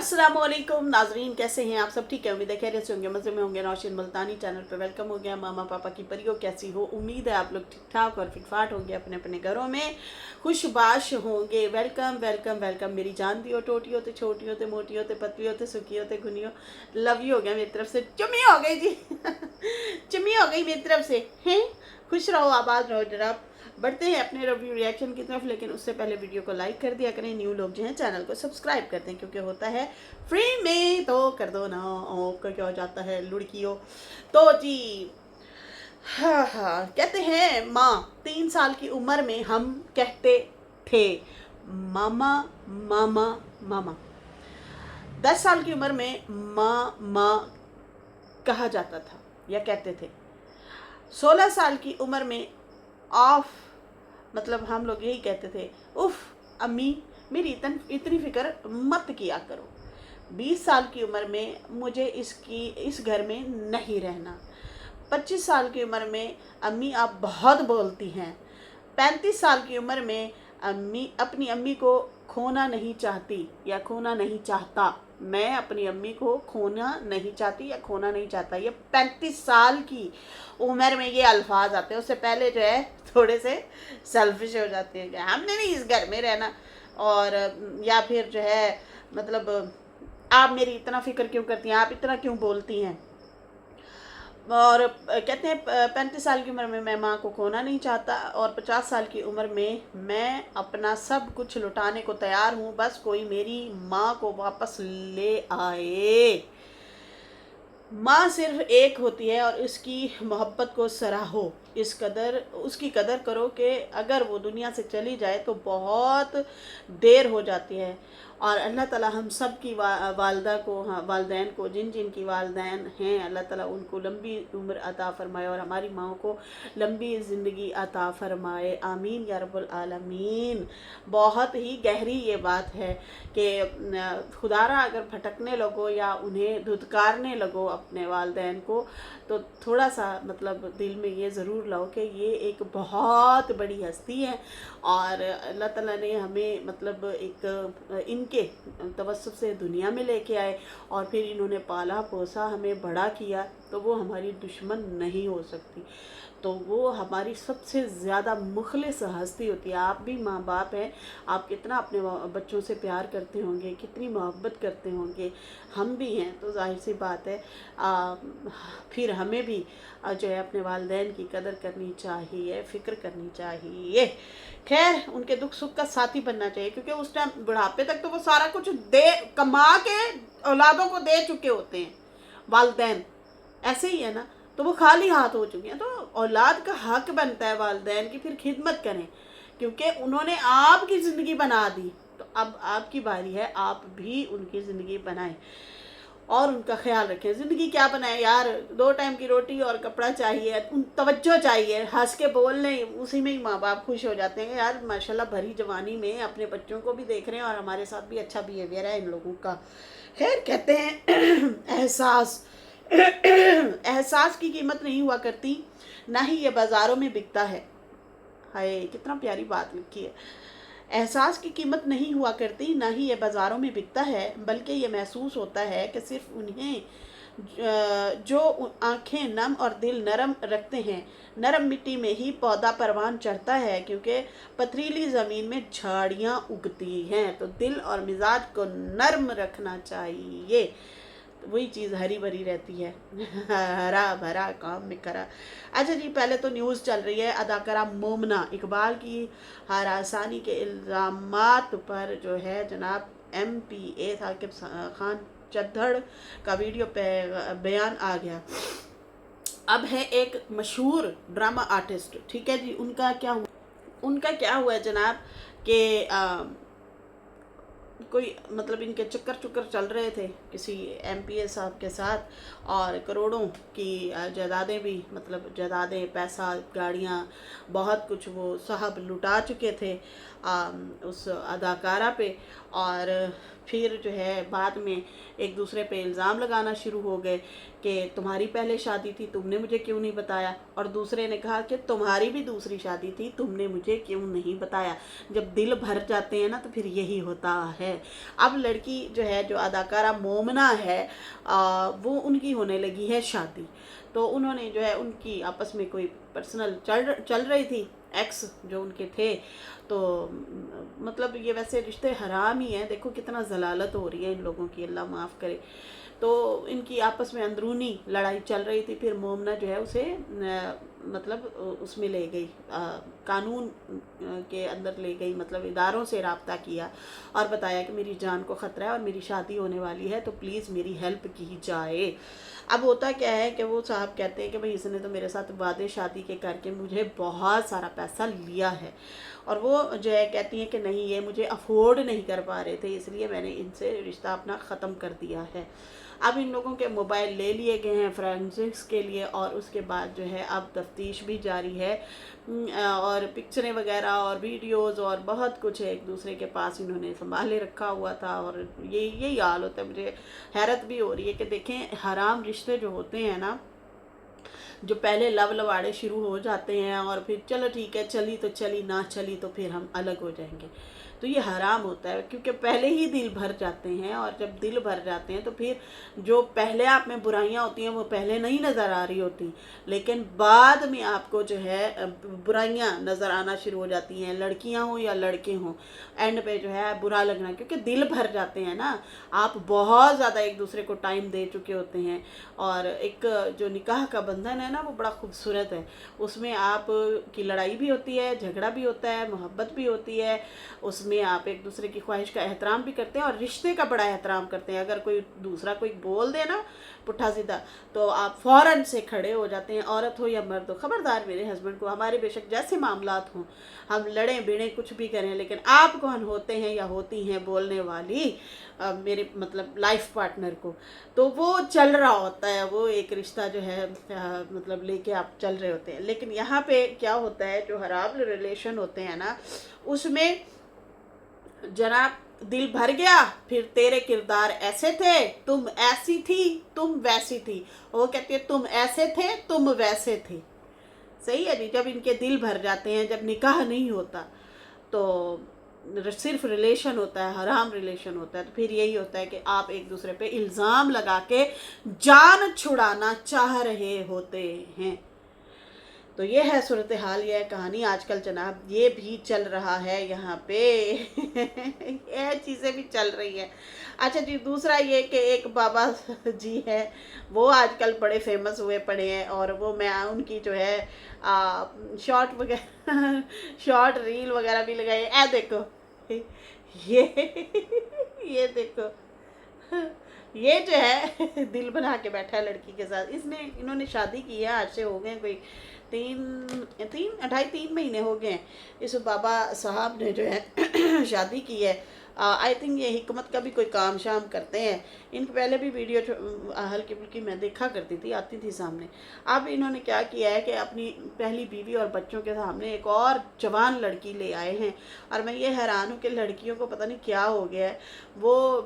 अस्सलामुअलैकुम नाजरीन, कैसे हैं आप सब? ठीक है, उम्मीद है खैरियत से होंगे, मज़े में होंगे। नौशीन मुल्तानी चैनल पे वेलकम हो गया। मामा पापा की परियों कैसी हो? उम्मीद है आप लोग ठीक ठाक और फिटफाट होंगे, अपने अपने घरों में खुशबाश होंगे। वेलकम वेलकम वेलकम मेरी जान दी हो, टोटी होते छोटी होते मोटी होते पतली होते सुखी होते घुनी हो। लव यू हो गया मेरी तरफ से, चुम्मी हो गई जी चुम्मी हो गई मेरी तरफ से हैं। खुश रहो, आबाद रहो जनाब। बढ़ते हैं अपने रिव्यू रिएक्शन की तरफ, लेकिन उससे पहले वीडियो को लाइक कर दिया करें। न्यू लोग जो हैं चैनल को सब्सक्राइब करते हैं, क्योंकि होता है फ्री में, तो कर दो ना। क्या हो जाता है लुड़कियों तो जी। हाँ हाँ, कहते हैं माँ 3 साल की उम्र में हम कहते थे मामा मामा मामा। 10 साल की उम्र में माँ माँ कहा जाता था या कहते थे। 16 साल की उम्र में ऑफ, मतलब हम लोग यही कहते थे, उफ अम्मी मेरी इतनी फिक्र मत किया करो। 20 साल की उम्र में मुझे इस घर में नहीं रहना। 25 साल की उम्र में अम्मी आप बहुत बोलती हैं। 35 साल की उम्र में अपनी अम्मी को खोना नहीं चाहती या खोना नहीं चाहता। मैं अपनी अम्मी को खोना नहीं चाहती या खोना नहीं चाहता। ये 35 साल की उम्र में ये अल्फाज आते हैं। उससे पहले जो है थोड़े से सेल्फिश हो जाते हैं कि हमने नहीं इस घर में रहना, और या फिर जो है मतलब आप मेरी इतना फिक्र क्यों करती हैं, आप इतना क्यों बोलती हैं। और कहते हैं 35 साल की उम्र में मैं माँ को खोना नहीं चाहता, और 50 साल की उम्र में मैं अपना सब कुछ लुटाने को तैयार हूँ, बस कोई मेरी माँ को वापस ले आए। माँ सिर्फ एक होती है और इसकी मोहब्बत को सराहो, उसकी कदर करो कि अगर वो दुनिया से चली जाए तो बहुत देर हो जाती है। और अल्लाह ताला हम सब की वालदा को, हाँ वालदैन को, जिन जिन की वालदैन हैं, अल्लाह ताला उनको लंबी उम्र अता फरमाए और हमारी माँ को लंबी ज़िंदगी अता फरमाए। आमीन या रब्बुल आलमीन। बहुत ही गहरी ये बात है कि खुदारा अगर भटकने लगो या उन्हें धुतकारने लगो अपने वालदैन को, तो थोड़ा सा मतलब दिल में ये ज़रूर लाओ कि ये एक बहुत बड़ी हस्ती है और अल्लाह ताला ने हमें मतलब एक इनके तवस्सुत से दुनिया में लेके आए और फिर इन्होंने पाला पोसा, हमें बड़ा किया, तो वो हमारी दुश्मन नहीं हो सकती। तो वो हमारी सबसे ज़्यादा मुखलिस हस्ती होती है। आप भी माँ बाप हैं, आप कितना अपने बच्चों से प्यार करते होंगे, कितनी मोहब्बत करते होंगे, हम भी हैं, तो जाहिर सी बात है फिर हमें भी जो है अपने वालिदैन की कदर करनी चाहिए, फ़िक्र करनी चाहिए। खैर, उनके दुख सुख का साथी बनना चाहिए, क्योंकि उस टाइम बुढ़ापे तक तो वो सारा कुछ कमा के औलादों को दे चुके होते हैं। वालिदैन ऐसे ही है ना, तो वो खाली हाथ हो चुके हैं। तो औलाद का हक बनता है वालिदैन की फिर खिदमत करें, क्योंकि उन्होंने आपकी ज़िंदगी बना दी, तो अब आपकी बारी है, आप भी उनकी ज़िंदगी बनाएं और उनका ख्याल रखें। ज़िंदगी क्या बनाए यार, 2 टाइम की रोटी और कपड़ा चाहिए, उन तवज्जो चाहिए, हंस के बोलने, उसी में ही माँ बाप खुश हो जाते हैं यार माशाल्लाह भरी जवानी में अपने बच्चों को भी देख रहे हैं और हमारे साथ भी अच्छा बिहेवियर है इन लोगों का। खैर, कहते हैं एहसास एहसास की कीमत नहीं हुआ करती, ना ही ये बाज़ारों में बिकता है। हाय कितना प्यारी बात लिखी है। एहसास की कीमत नहीं हुआ करती, ना ही ये बाज़ारों में बिकता है, बल्कि ये महसूस होता है कि सिर्फ उन्हें जो आंखें नम और दिल नरम रखते हैं। नरम मिट्टी में ही पौधा परवान चढ़ता है, क्योंकि पथरीली ज़मीन में झाड़ियाँ उगती हैं। तो दिल और मिजाज को नरम रखना चाहिए, तो वही चीज़ हरी भरी रहती है हरा भरा काम में करा। अच्छा जी, पहले तो न्यूज़ चल रही है अदाकारा मोमना इकबाल की हरासानी के इल्ज़ामात पर जो है जनाब MPA साकिब खान चद्दड़ का वीडियो पे बयान आ गया। अब है एक मशहूर ड्रामा आर्टिस्ट, ठीक है जी, उनका क्या हुआ है जनाब कि कोई मतलब इनके चक्कर चल रहे थे किसी MPA साहब के साथ, और करोड़ों की जायदादें भी, मतलब जायदादें, पैसा, गाड़ियाँ, बहुत कुछ वो साहब लुटा चुके थे उस अदाकारा पे। और फिर जो है बाद में एक दूसरे पे इल्ज़ाम लगाना शुरू हो गए कि तुम्हारी पहले शादी थी, तुमने मुझे क्यों नहीं बताया, और दूसरे ने कहा कि तुम्हारी भी दूसरी शादी थी, तुमने मुझे क्यों नहीं बताया। जब दिल भर जाते हैं ना तो फिर यही होता है। ہے. اب لڑکی جو ہے, جو اداکارہ مومنہ ہے, وہ ان کی ہونے لگی ہے شادی. تو انہوں نے جو ہے, ان کی آپس میں کوئی پرسنل چل رہی تھی, ایکس جو ان کے تھے. تو مطلب یہ ویسے رشتے حرام ہی ہیں, دیکھو کتنا ضلالت ہو رہی ہے ان لوگوں کی, اللہ معاف کرے. تو ان کی آپس میں اندرونی لڑائی چل رہی تھی. پھر مومنہ جو ہے اسے مطلب اس میں لے گئی, قانون کے اندر لے گئی, مطلب اداروں سے رابطہ کیا اور بتایا کہ میری جان کو خطرہ ہے اور میری شادی ہونے والی ہے, تو پلیز میری ہیلپ کی جائے. اب ہوتا کیا ہے کہ وہ صاحب کہتے ہیں کہ بھئی اس نے تو میرے ساتھ وعدے شادی کے کر کے مجھے بہت سارا پیسہ لیا ہے, اور وہ جو ہے کہتی ہیں کہ نہیں, یہ مجھے افورڈ نہیں کر پا رہے تھے, اس لیے میں نے ان سے رشتہ اپنا ختم کر دیا ہے. اب ان لوگوں کے موبائل لے لیے گئے ہیں فرینسکس کے لیے, اور اس کے بعد جو ہے اب تفتیش بھی جاری ہے, اور پکچریں وغیرہ اور ویڈیوز اور بہت کچھ ایک دوسرے کے پاس انہوں نے سنبھالے رکھا ہوا تھا. اور یہی حال ہوتا ہے. مجھے حیرت بھی ہو رہی ہے کہ دیکھیں حرام رشتے جو ہوتے ہیں نا, جو پہلے لو لواڑے شروع ہو جاتے ہیں اور پھر چلو ٹھیک ہے, چلی تو چلی, نہ چلی تو پھر ہم الگ ہو جائیں گے, تو یہ حرام ہوتا ہے. کیونکہ پہلے ہی دل بھر جاتے ہیں, اور جب دل بھر جاتے ہیں تو پھر جو پہلے آپ میں برائیاں ہوتی ہیں وہ پہلے نہیں نظر آ رہی ہوتی, لیکن بعد میں آپ کو جو ہے برائیاں نظر آنا شروع ہو جاتی ہیں, لڑکیاں ہوں یا لڑکے ہوں. اینڈ پہ جو ہے برا لگنا, کیونکہ دل بھر جاتے ہیں نا, آپ بہت زیادہ ایک دوسرے کو ٹائم دے چکے ہوتے ہیں. اور ایک جو نکاح کا بندھن ہے نا, وہ بڑا خوبصورت ہے. اس میں آپ کی لڑائی بھی ہوتی ہے, جھگڑا بھی ہوتا ہے, محبت بھی ہوتی ہے. اس میں آپ ایک دوسرے کی خواہش کا احترام بھی کرتے ہیں, اور رشتے کا بڑا احترام کرتے ہیں. اگر کوئی دوسرا کوئی بول دے نا پٹھا سیدھا, تو آپ فوراً سے کھڑے ہو جاتے ہیں, عورت ہو یا مرد ہو. خبردار میرے ہسبینڈ کو, ہمارے بے شک جیسے معاملات ہوں, ہم لڑیں بھیڑیں کچھ بھی کریں, لیکن آپ کون ہوتے ہیں یا ہوتی ہیں بولنے والی میرے مطلب لائف پارٹنر کو. تو وہ چل رہا ہوتا ہے, وہ ایک رشتہ جو ہے مطلب لے کے آپ چل رہے ہوتے ہیں. لیکن یہاں پہ کیا ہوتا ہے, جو حرام ریلیشن ہوتے ہیں نا, اس میں جناب دل بھر گیا, پھر تیرے کردار ایسے تھے, تم ایسی تھی, تم ویسی تھی. وہ کہتے ہیں تم ایسے تھے, تم ویسے تھے. صحیح ہے جی. جب ان کے دل بھر جاتے ہیں, جب نکاح نہیں ہوتا, تو صرف ریلیشن ہوتا ہے, حرام ریلیشن ہوتا ہے, تو پھر یہی ہوتا ہے کہ آپ ایک دوسرے پہ الزام لگا کے جان چھڑانا چاہ رہے ہوتے ہیں. تو یہ ہے صورتحال, یہ ہے کہانی آج کل جناب. یہ بھی چل رہا ہے یہاں پہ, یہ چیزیں بھی چل رہی ہیں. اچھا جی, دوسرا یہ کہ ایک بابا جی ہے, وہ آج کل بڑے فیمس ہوئے پڑے ہیں, اور وہ میں ان کی جو ہے شارٹ وغیرہ شارٹ ریل وغیرہ بھی لگائی. اے دیکھو یہ دیکھو, یہ جو ہے دل بنا کے بیٹھا ہے لڑکی کے ساتھ. انہوں نے شادی کی ہے, آج سے ہو گئے کوئی 2.5-3 مہینے ہو گئے ہیں. اس بابا صاحب نے جو ہے شادی کی ہے. آئی تھنک یہ حکمت کا بھی کوئی کام شام کرتے ہیں. ان کے پہلے بھی ویڈیو ہلکی پھلکی میں دیکھا کرتی تھی, آتی تھی سامنے. اب انہوں نے کیا کیا ہے کہ اپنی پہلی بیوی اور بچوں کے سامنے ایک اور جوان لڑکی لے آئے ہیں. اور میں یہ حیران ہوں کہ لڑکیوں کو پتہ نہیں کیا ہو گیا ہے, وہ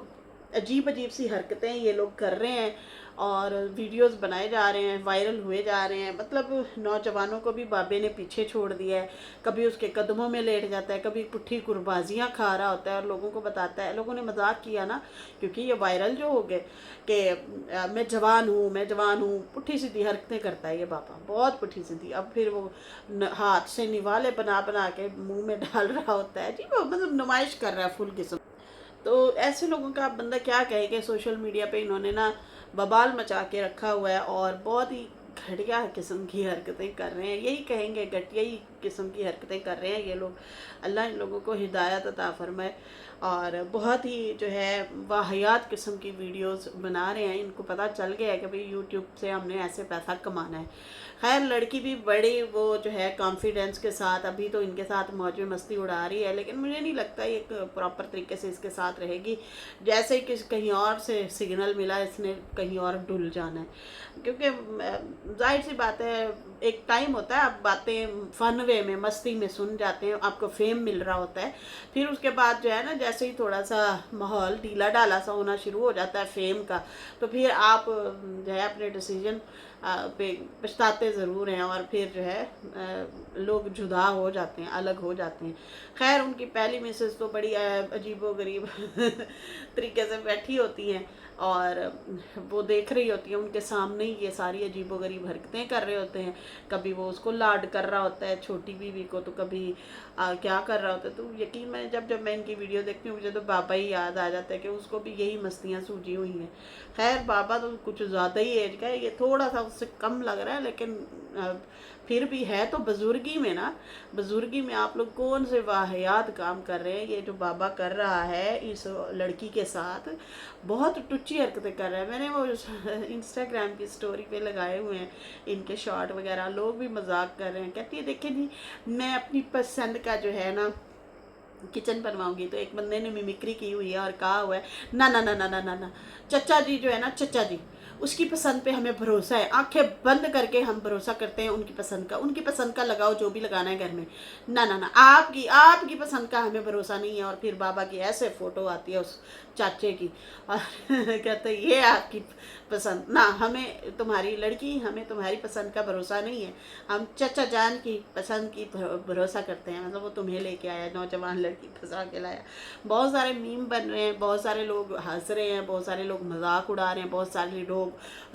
عجیب عجیب سی حرکتیں یہ لوگ کر رہے ہیں, اور ویڈیوز بنائے جا رہے ہیں, وائرل ہوئے جا رہے ہیں. مطلب نوجوانوں کو بھی بابے نے پیچھے چھوڑ دیا ہے. کبھی اس کے قدموں میں لیٹ جاتا ہے, کبھی پٹھی قربازیاں کھا رہا ہوتا ہے, اور لوگوں کو بتاتا ہے. لوگوں نے مذاق کیا نا, کیونکہ یہ وائرل جو ہو گئے کہ میں جوان ہوں, میں جوان ہوں, پٹھی سیدھی حرکتیں کرتا ہے یہ بابا, بہت پٹھی سیدھی. اب پھر وہ ہاتھ سے نوالے بنا بنا کے منہ میں ڈال رہا ہوتا ہے جی, وہ مطلب نمائش کر رہا ہے فل قسم. تو ایسے لوگوں کا بندہ کیا کہے کہ سوشل میڈیا پہ انہوں نے نا ببال مچا کے رکھا ہوا ہے, اور بہت ہی گھٹیا قسم کی حرکتیں کر رہے ہیں. یہی کہیں گے, گھٹیا ہی قسم کی حرکتیں کر رہے ہیں یہ لوگ. اللہ ان لوگوں کو ہدایت عطا فرمائے. اور بہت ہی جو ہے واہیات قسم کی ویڈیوز بنا رہے ہیں. ان کو پتہ چل گیا ہے کہ بھئی یوٹیوب سے ہم نے ایسے پیسہ کمانا ہے. خیر لڑکی بھی بڑی وہ جو ہے کانفیڈنس کے ساتھ ابھی تو ان کے ساتھ موج مستی اڑا رہی ہے, لیکن مجھے نہیں لگتا یہ ایک پراپر طریقے سے اس کے ساتھ رہے گی. جیسے کہ کہیں اور سے سگنل ملا, اس نے کہیں اور ڈل جانا ہے. کیونکہ ظاہر سی بات ہے, ایک ٹائم ہوتا ہے, آپ باتیں فن وے میں مستی میں سن جاتے ہیں, آپ کو فیم مل رہا ہوتا ہے. پھر اس کے بعد جو ہے نا, جیسے ہی تھوڑا سا ماحول ڈھیلا ڈالا سا ہونا شروع ہو جاتا ہے فیم کا, تو پھر آپ جو ہے اپنے ڈیسیجن पे पछताते ज़रूर हैं, और फिर जो है लोग जुदा हो जाते हैं, अलग हो जाते हैं। खैर उनकी पहली मिसेस तो बड़ी अजीबोगरीब तरीके से बैठी होती हैं, और वो देख रही होती है, उनके सामने ही ये सारी अजीबोगरीब हरकतें कर रहे होते हैं। कभी वो उसको लाड कर रहा होता है छोटी बीवी को, तो कभी क्या कर रहा होता है। तो यकीन मैं जब मैं इनकी वीडियो देखती हूँ मुझे तो बाबा ही याद आ जाता है कि उसको भी यही मस्तियाँ सूझी हुई हैं। खैर बाबा तो कुछ ज़्यादा ही एज का है, ये थोड़ा सा उससे कम लग रहा है, लेकिन फिर भी है तो बुजुर्गी में ना। बुजुर्गी में आप लोग कौन से वाहियात काम कर रहे हैं। ये जो बाबा कर रहा है इस लड़की के साथ बहुत टुच्ची हरकतें कर रहा है। मैंने वो इंस्टाग्राम की स्टोरी पे लगाए हुए हैं इनके शॉर्ट वगैरह, लोग भी मजाक कर रहे हैं। कहती है देखिए जी मैं अपनी पसंद का जो है ना किचन बनवाऊंगी, तो एक बंदे ने मिमिक्री की हुई है और कहा हुआ है ना ना ना ना ना ना ना, चचा जी जो है ना, चचा जी उसकी पसंद पे हमें भरोसा है, आंखें बंद करके हम भरोसा करते हैं उनकी पसंद का लगाओ जो भी लगाना है घर में। ना ना ना, आपकी पसंद का हमें भरोसा नहीं है। और फिर बाबा की ऐसे फोटो आती है उस चाचे की, और कहते हैं ये आपकी पसंद ना, हमें तुम्हारी लड़की, हमें तुम्हारी पसंद का भरोसा नहीं है, हम चचा जान की पसंद की भरोसा करते हैं। मतलब वो तुम्हें लेके आया, नौजवान लड़की फंसा के लाया। बहुत सारे मीम बन रहे हैं, बहुत सारे लोग हंस रहे हैं, बहुत सारे लोग मजाक उड़ा रहे हैं, बहुत सारे लोग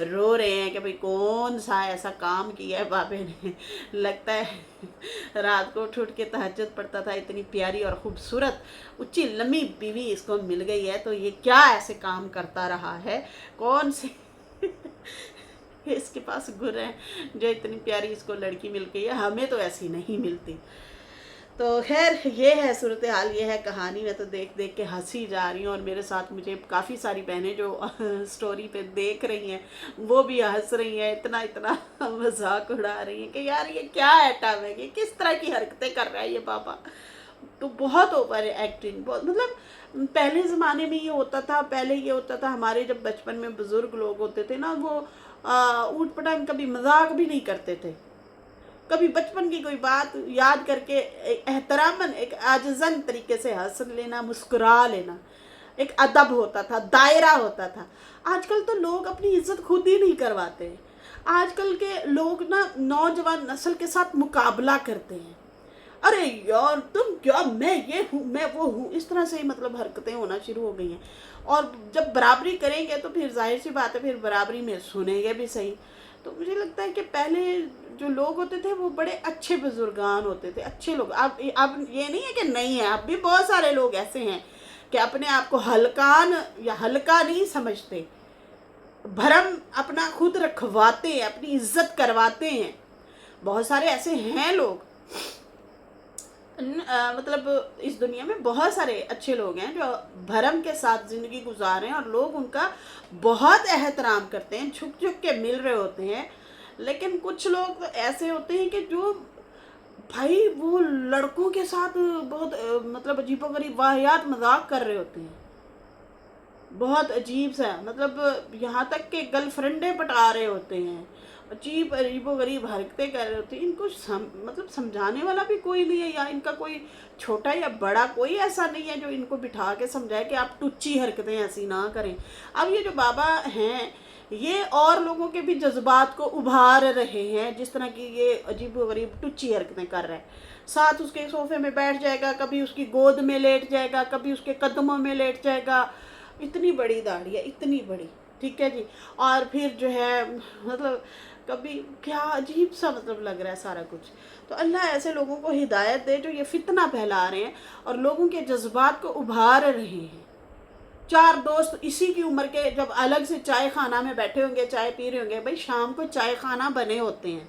रो रहे हैं कि भाई कौन सा ऐसा काम किया है बाबे ने। लगता है रात को उठ के तहज्जुद पढ़ता था, इतनी प्यारी और खूबसूरत ऊंची लंबी बीवी इसको मिल गई है, तो ये क्या ऐसे काम करता रहा है, कौन से इसके पास गुण है जो इतनी प्यारी इसको लड़की मिल गई है, हमें तो ऐसी नहीं मिलती। तो खैर ये है सूरत हाल, ये है कहानी। मैं तो देख देख के हंसी जा रही हूँ, और मेरे साथ मुझे काफ़ी सारी बहनें जो स्टोरी पे देख रही हैं वो भी हंस रही हैं, इतना इतना मजाक उड़ा रही हैं कि यार ये क्या आइटम है, ये किस तरह की हरकतें कर रहा है ये बाबा। तो बहुत ओवर एक्टिंग, बहुत मतलब पहले ज़माने में ये होता था, पहले ये होता था हमारे जब बचपन में बुज़ुर्ग लोग होते थे ना, वो ऊट पटांग कभी मजाक भी नहीं करते थे, कभी बचपन की कोई बात याद करके एहतरामन एक आजजन तरीके से हंस लेना, मुस्कुरा लेना, एक अदब होता था, दायरा होता था। आजकल तो लोग अपनी इज्जत खुद ही नहीं करवाते। आजकल के लोग ना नौजवान नस्ल के साथ मुकाबला करते हैं, अरे यार तुम क्या, मैं ये हूँ, मैं वो हूँ, इस तरह से मतलब हरकतें होना शुरू हो गई हैं। और जब बराबरी करेंगे तो फिर जाहिर सी बात है फिर बराबरी में सुनेंगे भी सही। तो मुझे लगता है कि पहले जो लोग होते थे वो बड़े अच्छे बुजुर्गान होते थे, अच्छे लोग। अब ये नहीं है कि नहीं है, अब भी बहुत सारे लोग ऐसे हैं कि अपने आप को हल्कान या हल्का नहीं समझते, भरम अपना खुद रखवाते हैं, अपनी इज्जत करवाते हैं। बहुत सारे ऐसे हैं लोग, मतलब इस दुनिया में बहुत सारे अच्छे लोग हैं जो भरम के साथ ज़िंदगी गुजार रहे हैं, और लोग उनका बहुत एहतराम करते हैं, झुक झुक के मिल रहे होते हैं। लेकिन कुछ लोग तो ऐसे होते हैं कि जो भाई वो लड़कों के साथ बहुत मतलब अजीबोगरीब वाहियात मजाक कर रहे होते हैं, बहुत अजीब सा, मतलब यहाँ तक के गर्लफ्रेंडें पटा रहे होते हैं, अजीब अजीबो गरीब हरकतें कर रहे होते हैं। इनको मतलब समझाने वाला भी कोई नहीं है, या इनका कोई छोटा या बड़ा कोई ऐसा नहीं है जो इनको बिठा के समझाए कि आप टुच्ची हरकतें ऐसी ना करें। अब ये जो बाबा हैं ये और लोगों के भी जज्बात को उभार रहे हैं, जिस तरह की ये अजीबो गरीब टुच्ची हरकतें कर रहे हैं। साथ उसके सोफे में बैठ जाएगा, कभी उसकी गोद में लेट जाएगा, कभी उसके कदमों में लेट जाएगा, इतनी बड़ी दाढ़ी है, इतनी बड़ी, ठीक है जी। और फिर जो है मतलब कभी क्या अजीब सा मतलब लग रहा है सारा कुछ। तो अल्लाह ऐसे लोगों को हिदायत दे जो ये फितना फैला रहे हैं और लोगों के जज्बात को उभार रहे हैं। चार दोस्त इसी की उम्र के जब अलग से चाय खाना में बैठे होंगे, चाय पी रहे होंगे, भाई शाम को चाय खाना बने होते हैं,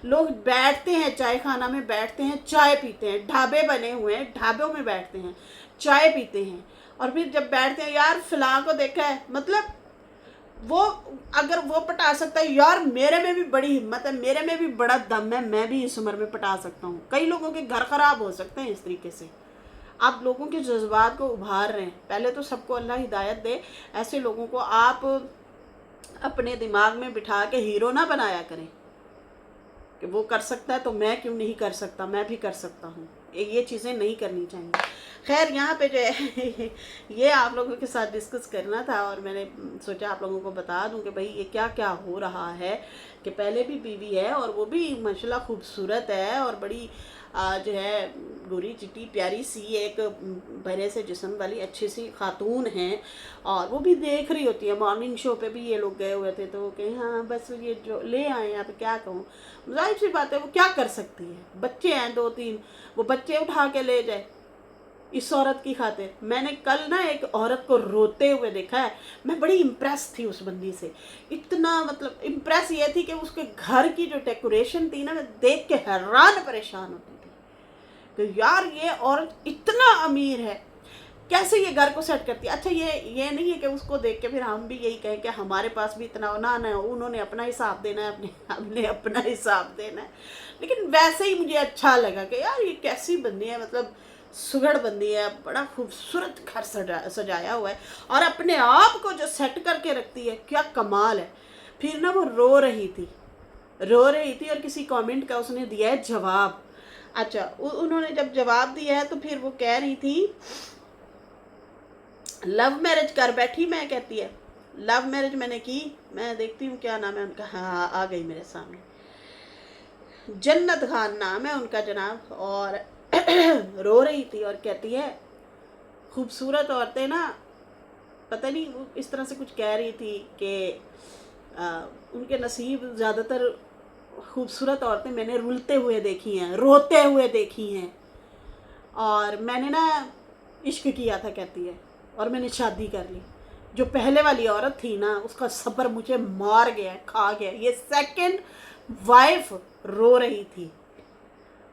लोग बैठते हैं चाय खाना में, बैठते हैं चाय पीते हैं, ढाबे बने हुए हैं, ढाबों में बैठते हैं, चाय पीते हैं। और फिर जब बैठते हैं, यार फिलहाल को देखा है, मतलब वो अगर वो पटा सकता है, यार मेरे में भी बड़ी हिम्मत है, मेरे में भी बड़ा दम है, मैं भी इस उम्र में पटा सकता हूँ। कई लोगों के घर खराब हो सकते हैं इस तरीके से। आप लोगों के जज्बात को उभार रहे हैं। पहले तो सबको अल्लाह हिदायत दे, ऐसे लोगों को आप अपने दिमाग में बिठा के हीरो ना बनाया करें कि वो कर सकता है तो मैं क्यों नहीं कर सकता, मैं भी कर सकता हूँ। ये चीज़ें नहीं करनी चाहिए। खैर यहाँ पे जो है ये आप लोगों के साथ डिस्कस करना था, और मैंने सोचा आप लोगों को बता दूं कि भाई ये क्या क्या हो रहा है, कि पहले भी बीवी है और वो भी माशाल्लाह खूबसूरत है, और बड़ी जो है गोरी चिट्टी प्यारी सी एक भरे से जिस्म वाली अच्छी सी खातून है, और वो भी देख रही होती है। मॉर्निंग शो पे भी ये लोग गए हुए थे, तो वो कहे हाँ बस ये जो ले आए यहाँ पे, क्या कहूँ, जाहिर सी बात है वो क्या कर सकती है, बच्चे हैं 2-3, वो बच्चे उठा के ले जाए इस औरत की खातिर। मैंने कल ना एक औरत को रोते हुए देखा है, मैं बड़ी इम्प्रेस थी उस बंदी से, इतना मतलब इम्प्रेस ये थी कि उसके घर की जो डेकोरेशन थी ना, मैं देख के हैरान परेशान होती थी कि यार ये औरत इतना अमीर है, कैसे ये घर को सेट करती है। अच्छा ये नहीं है कि उसको देख के फिर हम भी यही कहें कि हमारे पास भी इतना ना, उन्होंने अपना हिसाब देना है, हमने अपना हिसाब देना है। लेकिन वैसे ही मुझे अच्छा लगा कि यार ये कैसी बंदी है, मतलब सुगड़ बंदी है, बड़ा खूबसूरत घर सजाया हुआ है, और अपने आप को जो सेट करके रखती है, क्या कमाल है। फिर ना वो रो रही थी और किसी कमेंट का उसने दिया है जवाब। अच्छा उन्होंने जब जवाब दिया है तो फिर वो कह रही थी लव मैरिज कर बैठी, मैं कहती है लव मैरिज मैंने की। मैं देखती हूँ क्या नाम है उनका, हाँ आ गई मेरे सामने, जन्नत खान नाम है उनका जनाब। और रो रही थी और कहती है खूबसूरत औरतें ना, पता नहीं वो इस तरह से कुछ कह रही थी कि उनके नसीब ज़्यादातर खूबसूरत औरतें मैंने रुलते हुए देखी हैं, रोते हुए देखी हैं, और मैंने ना इश्क किया था कहती है, और मैंने शादी कर ली। जो पहले वाली औरत थी ना, उसका सब्र मुझे मार गया, खा गया। ये सेकंड वाइफ रो रही थी,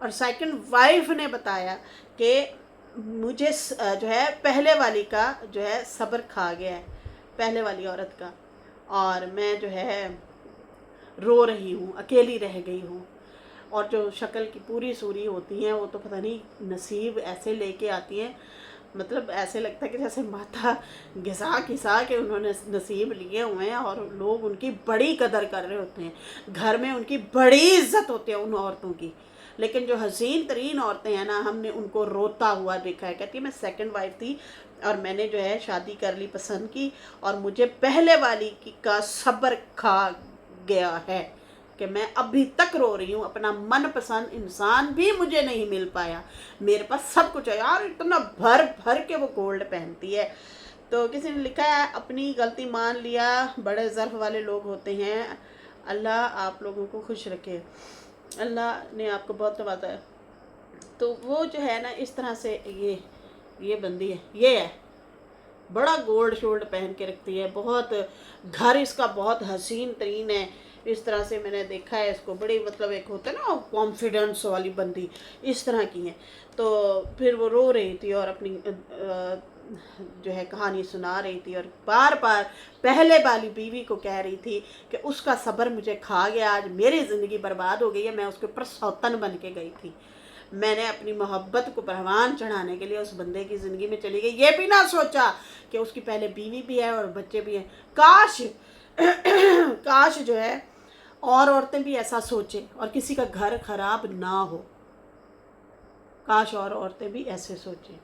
और सेकंड वाइफ ने बताया कि मुझे जो है पहले वाली का जो है सब्र खा गया है, पहले वाली औरत का, और मैं जो है रो रही हूँ, अकेली रह गई हूँ। और जो शक्ल की पूरी सूरी होती हैं वो तो पता नहीं नसीब ऐसे लेके आती हैं, मतलब ऐसे लगता है कि जैसे माथा घिसा घिसा के उन्होंने नसीब लिए हुए हैं, और लोग उनकी बड़ी कदर कर रहे होते हैं, घर में उनकी बड़ी इज्जत होती है उन औरतों की। लेकिन जो हसीन तरीन औरतें हैं ना, हमने उनको रोता हुआ देखा है। कहती है मैं सेकंड वाइफ थी और मैंने जो है शादी कर ली, पसंद की, और मुझे पहले वाली का सब्र खा गया है कि मैं अभी तक रो रही हूँ, अपना मनपसंद इंसान भी मुझे नहीं मिल पाया, मेरे पास सब कुछ है। यार इतना भर भर के वो गोल्ड पहनती है। तो किसी ने लिखा है अपनी गलती मान लिया, बड़े ज़र्फ वाले लोग होते हैं, अल्लाह आप लोगों को खुश रखे, अल्लाह ने आपको बहुत नवाजा है। तो वो जो है ना इस तरह से ये बंदी है, ये है बड़ा गोल्ड शोल्ड पहन के रखती है, बहुत घर इसका बहुत हसीन तरीन है। इस तरह से मैंने देखा है इसको, बड़ी मतलब एक होता है ना कॉन्फिडेंस वाली बंदी, इस तरह की है। तो फिर वो रो रही थी और अपनी जो है कहानी सुना रही थी, और बार बार पहले वाली बीवी को कह रही थी कि उसका सब्र मुझे खा गया, आज मेरी ज़िंदगी बर्बाद हो गई है, मैं उसके ऊपर सौतन बन के गई थी, मैंने अपनी मोहब्बत को परवान चढ़ाने के लिए उस बंदे की ज़िंदगी में चली गई, ये भी ना सोचा कि उसकी पहले बीवी भी है और बच्चे भी हैं। काश काश जो है और औरतें भी ऐसा सोचें और किसी का घर खराब ना हो, काश और औरतें भी ऐसे सोचें।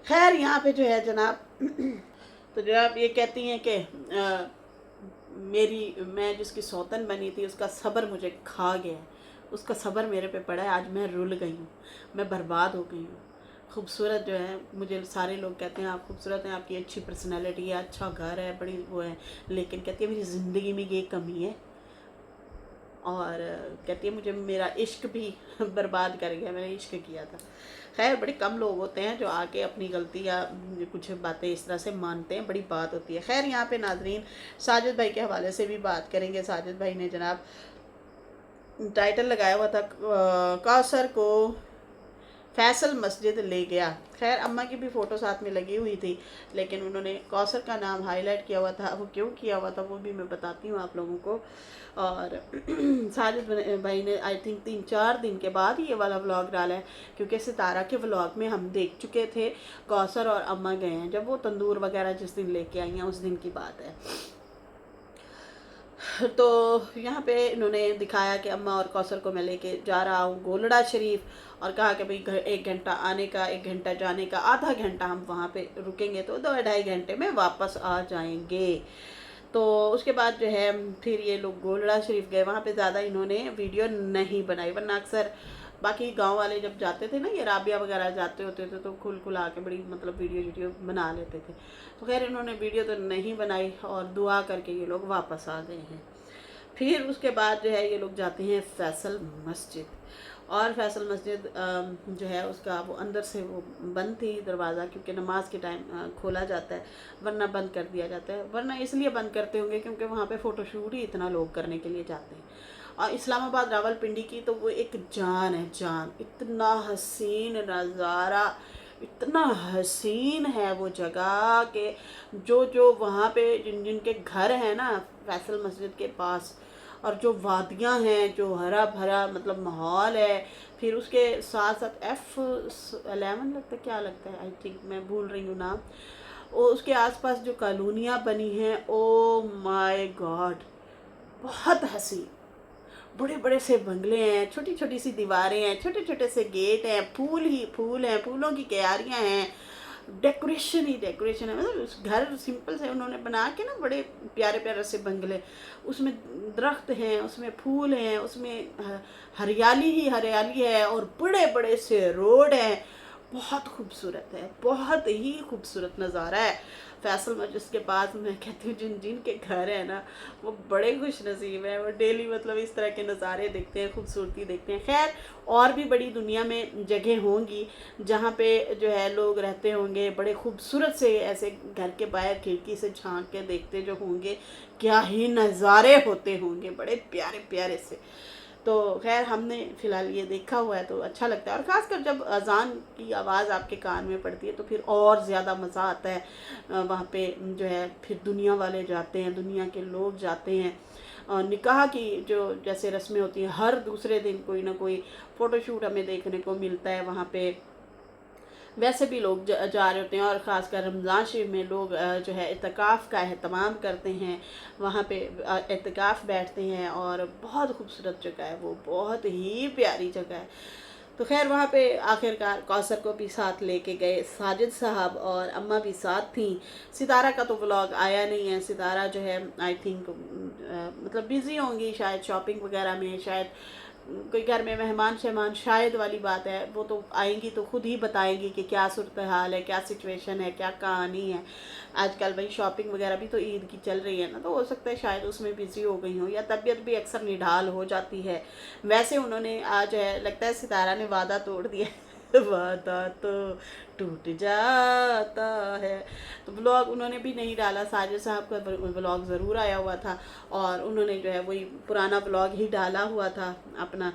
खैर यहाँ पे जो है जनाब तो जनाब ये कहती हैं कि मैं जिसकी सौतन बनी थी उसका सब्र मुझे खा गया है, उसका सब्र मेरे पे पड़ा है, आज मैं रुल गई हूँ, मैं बर्बाद हो गई हूँ। खूबसूरत जो है, मुझे सारे लोग कहते हैं आप खूबसूरत हैं, आपकी अच्छी पर्सनैलिटी है, अच्छा घर है, बड़ी वो है, लेकिन कहती है मेरी ज़िंदगी में ये कमी है, और कहती है मुझे मेरा इश्क भी बर्बाद कर गया, मैंने इश्क किया था। खैर बड़े कम लोग होते हैं जो आके अपनी गलती या कुछ बातें इस तरह से मानते हैं, बड़ी बात होती है। खैर यहाँ पे नाजरीन साजिद भाई के हवाले से भी बात करेंगे। साजिद भाई ने जनाब टाइटल लगाया हुआ था कौसर को फैसल मस्जिद ले गया। खैर अम्मा की भी फ़ोटो साथ में लगी हुई थी, लेकिन उन्होंने कौसर का नाम हाईलाइट किया हुआ था, वो क्यों किया हुआ था वो भी मैं बताती हूँ आप लोगों को। और साजिद भाई ने आई थिंक 3-4 दिन के बाद ये वाला व्लॉग डाला है, क्योंकि सितारा के व्लॉग में हम देख चुके थे कौसर और अम्मा गए हैं, जब वो तंदूर वगैरह जिस दिन लेके आई हैं उस दिन की बात है। तो यहाँ पे इन्होंने दिखाया कि अम्मा और कौसर को मैं लेके जा रहा हूँ गोलड़ा शरीफ, और कहा कि भाई 1 घंटा आने का, 1 घंटा जाने का, आधा घंटा हम वहाँ पे रुकेंगे तो 2-2.5 घंटे में वापस आ जाएंगे। तो उसके बाद जो है फिर ये लोग गोलड़ा शरीफ गए। वहाँ पे ज़्यादा इन्होंने वीडियो नहीं बनाई, वरना अक्सर बाकी गांव वाले जब जाते थे ना, ये राबिया वगैरह जाते होते थे तो खुल खुला के बड़ी मतलब वीडियो बना लेते थे। तो खैर इन्होंने वीडियो तो नहीं बनाई और दुआ करके ये लोग वापस आ गए हैं। फिर उसके बाद जो है ये लोग जाते हैं फैसल मस्जिद, और फैसल मस्जिद जो है उसका वो अंदर से वो बंद थी दरवाज़ा, क्योंकि नमाज के टाइम खोला जाता है, वरना बंद कर दिया जाता है। वरना इसलिए बंद करते होंगे क्योंकि वहाँ पे फ़ोटोशूट ही इतना लोग करने के लिए जाते हैं। और इस्लामाबाद रावलपिंडी की तो वो एक जान है, जान। इतना हसीन नज़ारा, इतना हसीन है वो जगह के जो जो वहाँ पे जिन जिनके घर हैं ना फैसल मस्जिद के पास, और जो वादियाँ हैं, जो हरा भरा मतलब माहौल है। फिर उसके साथ साथ F11 लगता है, क्या लगता है, आई थिंक, मैं भूल रही हूँ नाम। और उसके आसपास जो कॉलोनियाँ बनी हैं, ओ माय गॉड, बहुत हसीन। बड़े बड़े से बंगले हैं, छोटी छोटी सी दीवारें हैं, छोटे छोटे से गेट हैं, फूल ही फूल हैं, फूलों की क्यारियाँ हैं, डेकोरेशन ही डेकोरेशन है। मतलब उस घर सिंपल से उन्होंने बना के ना बड़े प्यारे प्यारे से बंगले, उसमें दरख्त हैं, उसमें फूल हैं, उसमें हरियाली ही हरियाली है, और बड़े बड़े से रोड हैं। बहुत खूबसूरत है, बहुत ही खूबसूरत नज़ारा है फैसल मस्जिद के पास। मैं कहती हूँ जिन जिन के घर है ना वो बड़े खुश नसीब है, वो डेली मतलब इस तरह के नज़ारे देखते हैं, खूबसूरती देखते हैं। खैर और भी बड़ी दुनिया में जगह होंगी जहाँ पे जो है लोग रहते होंगे, बड़े खूबसूरत से ऐसे घर के बाहर खिड़की से झांक के देखते जो होंगे, क्या ही नज़ारे होते होंगे, बड़े प्यारे प्यारे से। तो खैर हमने फ़िलहाल ये देखा हुआ है तो अच्छा लगता है, और ख़ासकर जब अज़ान की आवाज़ आपके कान में पड़ती है तो फिर और ज़्यादा मज़ा आता है। वहाँ पे जो है फिर दुनिया वाले जाते हैं, दुनिया के लोग जाते हैं। और निकाह की जो जैसे रस्में होती हैं, हर दूसरे दिन कोई ना कोई फ़ोटोशूट हमें देखने को मिलता है वहाँ पे। वैसे भी लोग जा रहे होते हैं, और ख़ासकर रमज़ान शरीफ में लोग जो है इत्तिकाफ़ का अहतमाम करते हैं, वहाँ पे इत्तिकाफ़ बैठते हैं, और बहुत खूबसूरत जगह है वो, बहुत ही प्यारी जगह है। तो खैर वहाँ पे आखिरकार कौसर को भी साथ लेके गए, साजिद साहब और अम्मा भी साथ थी। सितारा का तो व्लॉग आया नहीं है, सितारा जो है आई थिंक मतलब बिज़ी होंगी शायद शॉपिंग वगैरह में, शायद कोई घर में मेहमान शहमान, शायद वाली बात है। वो तो आएंगी तो खुद ही बताएंगी कि क्या सूरत हाल है, क्या सिचुएशन है, क्या कहानी है। आजकल भाई शॉपिंग वगैरह भी तो ईद की चल रही है ना, तो हो सकता है शायद उसमें बिज़ी हो गई हो, या तबीयत भी अक्सर निढाल हो जाती है। वैसे उन्होंने आज है लगता है सितारा ने वादा तोड़ दिया वादा तो टूट जाता है। तो ब्लॉग उन्होंने भी नहीं डाला, साजिद साहब का ब्लॉग ज़रूर आया हुआ था, और उन्होंने जो है वही पुराना ब्लॉग ही डाला हुआ था अपना।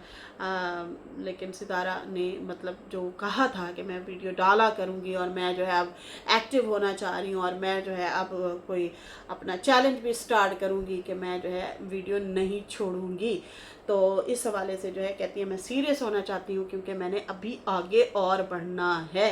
लेकिन सितारा ने मतलब जो कहा था कि मैं वीडियो डाला करूँगी, और मैं जो है अब एक्टिव होना चाह रही हूँ, और मैं जो है अब कोई अपना चैलेंज भी स्टार्ट करूँगी कि मैं जो है वीडियो नहीं छोड़ूंगी। तो इस हवाले से जो है कहती है मैं सीरियस होना चाहती हूँ, क्योंकि मैंने अभी आगे और बढ़ना है।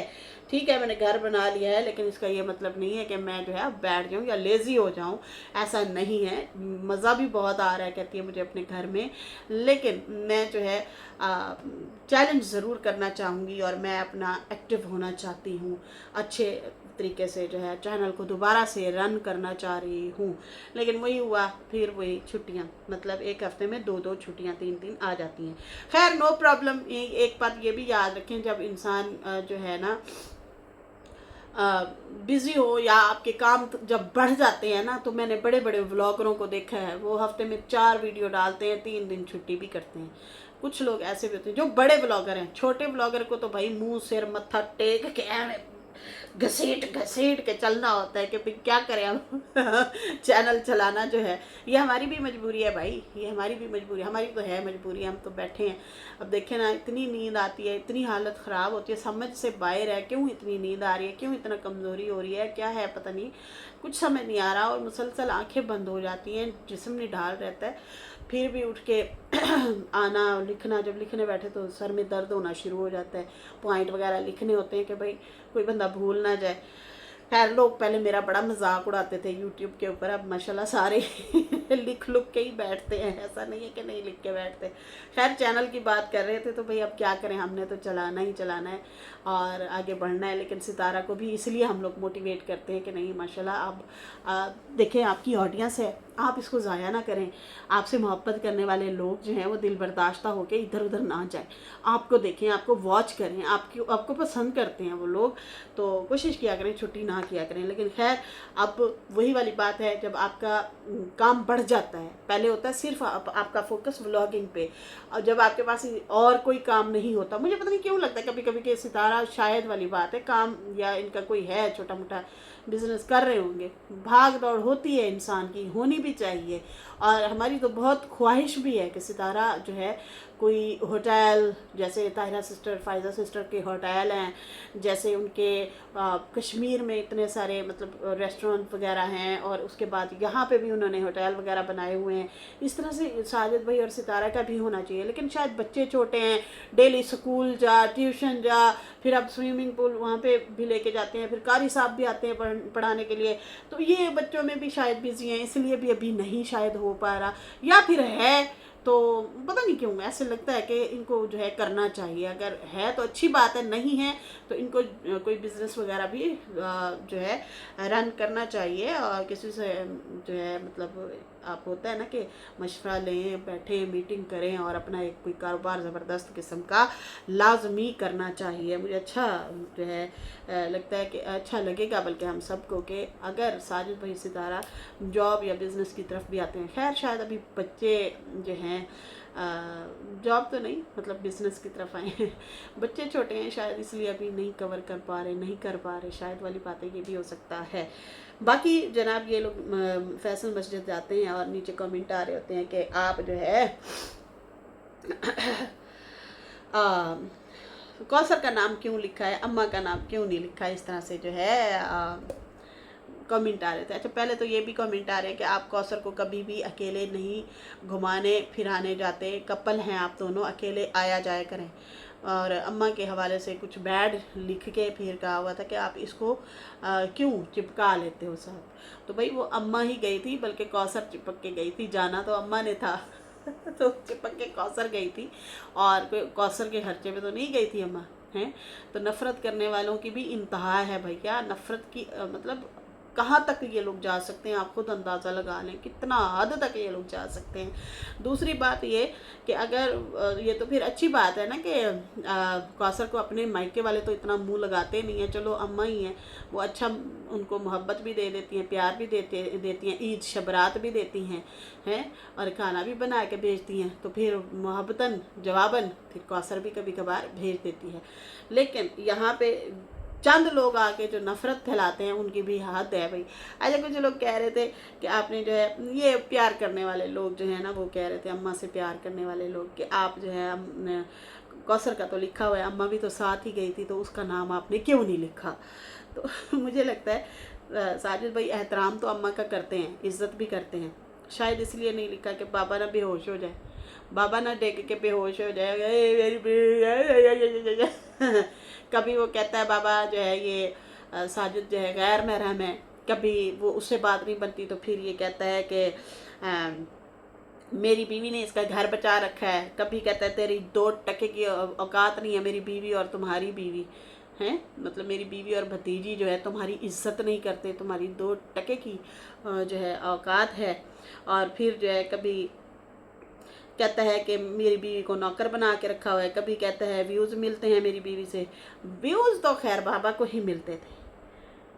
ठीक है मैंने घर बना लिया है, लेकिन इसका ये मतलब नहीं है कि मैं जो है अब बैठ जाऊँ या लेज़ी हो जाऊँ, ऐसा नहीं है। मज़ा भी बहुत आ रहा है कहती है मुझे अपने घर में, लेकिन मैं जो है चैलेंज ज़रूर करना चाहूँगी, और मैं अपना एक्टिव होना चाहती हूँ, अच्छे तरीके से जो है चैनल को दोबारा से रन करना चाह रही हूँ। लेकिन वही हुआ, फिर वही छुट्टियाँ, मतलब एक हफ्ते में 2-2 छुट्टियाँ 3-3 आ जाती हैं। खैर नो प्रॉब्लम। एक बात ये भी याद रखें, जब इंसान जो है ना बिज़ी हो या आपके काम जब बढ़ जाते हैं ना, तो मैंने बड़े बड़े व्लॉगरों को देखा है, वो हफ्ते में 4 वीडियो डालते हैं, 3 दिन छुट्टी भी करते हैं। कुछ लोग ऐसे भी होते हैं जो बड़े ब्लॉगर हैं। छोटे ब्लॉगर को तो भाई मुंह सिर मत्था टेक के घसीट घसीट के चलना होता है कि भाई क्या करें हम चैनल चलाना जो है ये हमारी भी मजबूरी है भाई, ये हमारी भी मजबूरी, हमारी तो है मजबूरी, हम तो बैठे हैं। अब देखें ना, इतनी नींद आती है, इतनी हालत ख़राब होती है, समझ से बाहर है। क्यों इतनी नींद आ रही है, क्यों इतना कमज़ोरी हो रही है, क्या है पता नहीं, कुछ समझ नहीं आ रहा। और मुसलसल आंखें बंद हो जाती हैं, जिस्म निढाल रहता है। फिर भी उठ के आना लिखना, जब लिखने बैठे तो सर में दर्द होना शुरू हो जाता है। पॉइंट वगैरह लिखने होते हैं कि भाई कोई बंदा भूल ना जाए। खैर लोग पहले मेरा बड़ा मजाक उड़ाते थे यूट्यूब के ऊपर, अब माशाल्लाह सारे लिख लुक के ही बैठते हैं, ऐसा नहीं है कि नहीं लिख के बैठते। खैर चैनल की बात कर रहे थे तो भाई अब क्या करें, हमने तो चलाना ही चलाना है और आगे बढ़ना है। लेकिन सितारा को भी इसलिए हम लोग मोटिवेट करते हैं कि नहीं माशाल्लाह आप देखें, आपकी ऑडियंस है, आप इसको ज़ाया ना करें। आपसे मोहब्बत करने वाले लोग जो हैं वो दिल बर्दाश्ता होकर इधर उधर ना जाएं, आपको देखें, आपको वॉच करें, आपको पसंद करते हैं वो लोग, तो कोशिश किया करें, छुट्टी ना किया करें। लेकिन खैर अब वही वाली बात है, जब आपका काम बढ़ जाता है, पहले होता है सिर्फ आपका फोकस व्लॉगिंग पे, और जब आपके पास और कोई काम नहीं होता, मुझे पता नहीं क्यों लगता है कभी कभी कि सितारा शायद वाली बात है, काम या इनका कोई है छोटा मोटा बिजनेस कर रहे होंगे, भाग दौड़ होती है इंसान की, होनी भी चाहिए, और हमारी तो बहुत ख्वाहिश भी है कि सितारा जो है कोई होटल, जैसे ताहिरा सिस्टर, फायजा सिस्टर के होटल हैं, जैसे उनके कश्मीर में इतने सारे मतलब रेस्टोरेंट वगैरह हैं, और उसके बाद यहाँ पे भी उन्होंने होटल वगैरह बनाए हुए हैं। इस तरह से साजिद भाई और सितारा का भी होना चाहिए। लेकिन शायद बच्चे छोटे हैं, डेली स्कूल जा, ट्यूशन जा, फिर अब स्विमिंग पूल वहाँ पे भी लेके जाते हैं, फिर कारी साहब भी आते हैं पढ़ाने के लिए, तो ये बच्चों में भी शायद बिजी हैं, इसलिए भी अभी नहीं शायद हो पा रहा, या फिर है तो पता नहीं क्यों ऐसे लगता है कि इनको जो है करना चाहिए। अगर है तो अच्छी बात है, नहीं है तो इनको कोई बिजनेस वगैरह भी जो है रन करना चाहिए, और किसी से जो है मतलब आप होता है ना कि मशवरा लें, बैठें, मीटिंग करें, और अपना एक कोई कारोबार ज़बरदस्त किस्म का लाजमी करना चाहिए। मुझे अच्छा जो है लगता है कि अच्छा लगेगा बल्कि हम सबको कि अगर साजिद भाई सितारा जॉब या बिज़नेस की तरफ भी आते हैं। खैर शायद अभी बच्चे जो हैं जॉब तो नहीं मतलब बिज़नेस की तरफ आए हैं, बच्चे छोटे हैं शायद इसलिए अभी नहीं कवर कर पा रहे, नहीं कर पा रहे, शायद वाली बातें ये भी हो सकता है। बाकी जनाब ये लोग फैसल मस्जिद जाते हैं और नीचे कमेंट आ रहे होते हैं कि आप जो है कौसर का नाम क्यों लिखा है, अम्मा का नाम क्यों नहीं लिखा है, इस तरह से जो है कमेंट आ रहे थे। अच्छा पहले तो ये भी कमेंट आ रहे हैं कि आप कौसर को कभी भी अकेले नहीं घुमाने फिराने जाते, कपल हैं आप दोनों, अकेले आया जाया करें। और अम्मा के हवाले से कुछ बैड लिख के फिर कहा हुआ था कि आप इसको क्यों चिपका लेते हो साहब। तो भाई वो अम्मा ही गई थी, बल्कि कौसर चिपक के गई थी, जाना तो अम्मा ने था तो चिपक के कौसर गई थी, और कौसर के खर्चे में तो नहीं गई थी अम्मा हैं। तो नफ़रत करने वालों की भी इंतहा है भैया, नफ़रत की मतलब कहाँ तक ये लोग जा सकते हैं, आप खुद अंदाज़ा लगा लें कितना हद तक ये लोग जा सकते हैं। दूसरी बात ये कि अगर ये तो फिर अच्छी बात है ना कि कौसर को अपने मायके वाले तो इतना मुंह लगाते नहीं हैं, चलो अम्मा ही हैं, वो अच्छा उनको मोहब्बत भी दे देती हैं, प्यार भी देती हैं, ईद शबरात भी देती हैं और खाना भी बना के भेजती हैं, तो फिर मोहब्बतन जवाबन फिर कौसर भी कभी कभार भेज देती है। लेकिन यहाँ पे चंद लोग आके जो नफ़रत फैलाते हैं उनकी भी हद है भाई। ऐसे कुछ लोग कह रहे थे कि आपने जो है ये प्यार करने वाले लोग जो है ना, वो कह रहे थे अम्मा से प्यार करने वाले लोग कि आप जो है कौसर का तो लिखा हुआ है, अम्मा भी तो साथ ही गई थी, तो उसका नाम आपने क्यों नहीं लिखा। तो मुझे लगता है साजिद भाई एहतराम तो अम्मा का करते हैं, इज़्ज़त भी करते हैं, शायद इसलिए नहीं लिखा कि बाबा ना बेहोश हो जाए, बाबा ना डेग के बेहोश हो जाए कभी वो कहता है बाबा जो है ये साजिद जो है गैर महरम है, कभी वो उससे बात नहीं बनती तो फिर ये कहता है कि मेरी बीवी ने इसका घर बचा रखा है, कभी कहता है तेरी 2 टके की औकात नहीं है मेरी बीवी और तुम्हारी बीवी हैं, मतलब मेरी बीवी और भतीजी जो है तुम्हारी इज्जत नहीं करते, तुम्हारी 2 टके की जो है औकात है। और फिर जो है कभी कहता है कि मेरी बीवी को नौकर बना के रखा हुआ है, कभी कहता है व्यूज़ मिलते हैं मेरी बीवी से। व्यूज़ तो खैर बाबा को ही मिलते थे,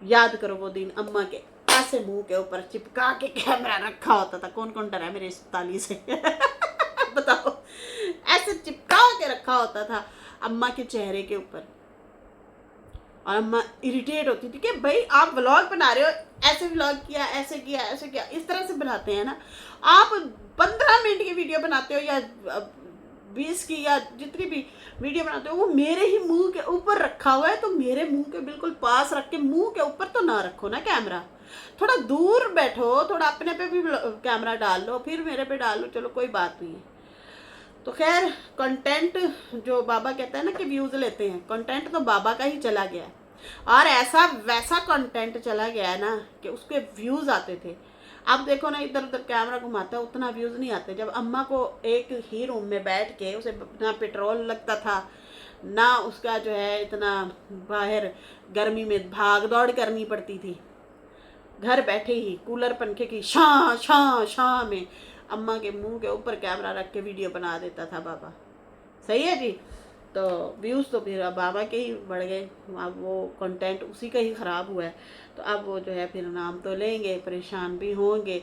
याद करो वो दिन अम्मा के ऐसे मुंह के ऊपर चिपका के कैमरा रखा होता था, कौन कौन डरा मेरे इस ताली से बताओ, ऐसे चिपका के रखा होता था अम्मा के चेहरे के ऊपर, और अम्मा इरिटेट होती थी कि भाई आप व्लॉग बना रहे हो, ऐसे व्लॉग किया, ऐसे किया, ऐसे किया, इस तरह से बनाते हैं ना आप, 15 मिनट की वीडियो बनाते हो या 20 की या जितनी भी वीडियो बनाते हो, वो मेरे ही मुंह के ऊपर रखा हुआ है, तो मेरे मुंह के बिल्कुल पास रख के, मुंह के ऊपर तो ना रखो ना कैमरा, थोड़ा दूर बैठो, थोड़ा अपने पे भी कैमरा डाल लो, फिर मेरे पे डाल लो, चलो कोई बात नहीं है। तो खैर कंटेंट जो बाबा कहता है ना कि व्यूज़ लेते हैं, कंटेंट तो बाबा का ही चला गया है। और ऐसा वैसा कंटेंट चला गया है ना कि उसके व्यूज़ आते थे। अब देखो ना, इधर उधर कैमरा घुमाता है, उतना व्यूज़ नहीं आते। जब अम्मा को एक ही रूम में बैठ के उसे ना पेट्रोल लगता था, ना उसका जो है इतना बाहर गर्मी में भाग दौड़ करनी पड़ती थी, घर बैठे ही कूलर पंखे की शां शां शां में अम्मा के मुंह के ऊपर कैमरा रख के वीडियो बना देता था बाबा। सही है जी। तो व्यूज़ तो फिर अब बाबा के ही बढ़ गए, अब वो कंटेंट उसी का ही ख़राब हुआ है। तो अब वो जो है फिर नाम तो लेंगे, परेशान भी होंगे,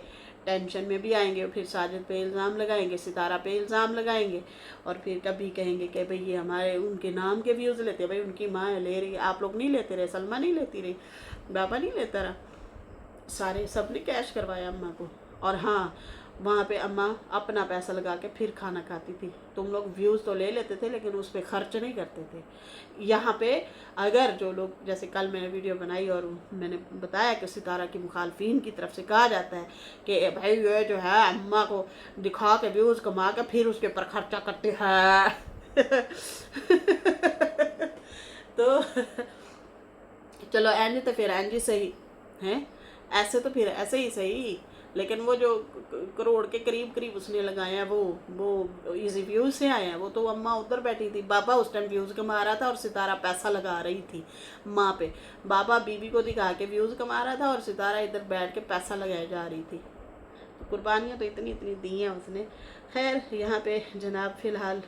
टेंशन में भी आएंगे, फिर साजिद पे इल्ज़ाम लगाएंगे, सितारा पे इल्ज़ाम लगाएंगे, और फिर कभी कहेंगे कि भाई ये हमारे उनके नाम के व्यूज़ लेते हैं। भाई उनकी माँ ले रही, आप लोग नहीं लेते रहे, सलमा नहीं लेती रही, बाबा नहीं लेता रहा, सारे सब ने कैश करवाया अम्मा को। और हाँ, वहाँ पे अम्मा अपना पैसा लगा के फिर खाना खाती थी। तुम लोग व्यूज़ तो ले लेते थे लेकिन उस पर खर्च नहीं करते थे। यहाँ पे अगर जो लोग, जैसे कल मैंने वीडियो बनाई और मैंने बताया कि सितारा की मुखालफिन की तरफ से कहा जाता है कि भाई ये जो है अम्मा को दिखा के व्यूज़ कमा के फिर उसके ऊपर खर्चा करते हैं तो चलो एंजी तो फिर एंजी सही हैं, ऐसे तो फिर ऐसे ही सही, लेकिन वो जो करोड़ के करीब करीब उसने लगाए हैं वो इजी व्यूज़ से आए हैं। वो तो अम्मा उधर बैठी थी, बाबा उस टाइम व्यूज़ कमा रहा था और सितारा पैसा लगा रही थी माँ पे। बाबा बीबी को दिखा के व्यूज़ कमा रहा था और सितारा इधर बैठ के पैसा लगाए जा रही थी। तो कुर्बानियाँ तो इतनी इतनी दी हैं उसने। खैर यहाँ पे जनाब फ़िलहाल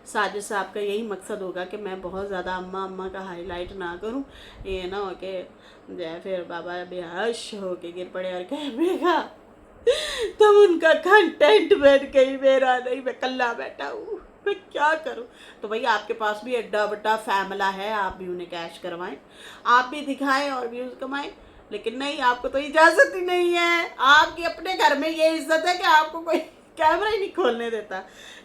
साजिद साहब का यही मकसद होगा कि मैं बहुत ज़्यादा अम्मा अम्मा का हाईलाइट ना करूं, ये ना हो कि फिर बाबा बेहोश हो के गिर पड़े और कह बेगा तुम उनका कंटेंट बन गई, मेरा नहीं, मैं कल्ला बैठा हूँ, मैं क्या करूँ। तो भाई आपके पास भी एड्डा बड्डा फैमिला है, आप भी उन्हें कैश करवाएं, आप भी दिखाएं और व्यूज़ कमाएं। लेकिन नहीं, आपको तो इजाज़त ही नहीं है। आपकी अपने घर में ये इज्जत है कि आपको कोई कैमरा ही नहीं खोलने देता।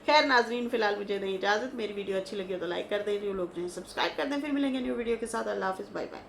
खैर नाजरीन, फिलहाल मुझे नहीं इजाज़त। मेरी वीडियो अच्छी लगी हो तो लाइक कर दें, जो लोग जो सब्सक्राइब कर दें। फिर मिलेंगे न्यू वीडियो के साथ। अल्लाह हाफिज़, बाय बाय।